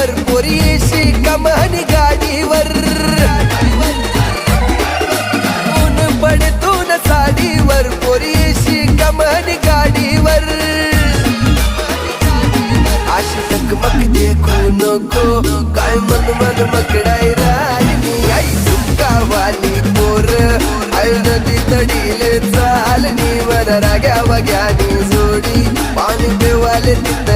गाडीवर पोरी येशी कमानी गाडीवर ऊन पडतून साडीवर पोरी येशी कमानी गाडीवर अशी चकमक देखू नको काय मन मन मकडाय राहिली आई सुकावाली पोर आई नदी तडीले चालनी वन राग्या वग्यानी जोडी पाणी पेवाले तिथं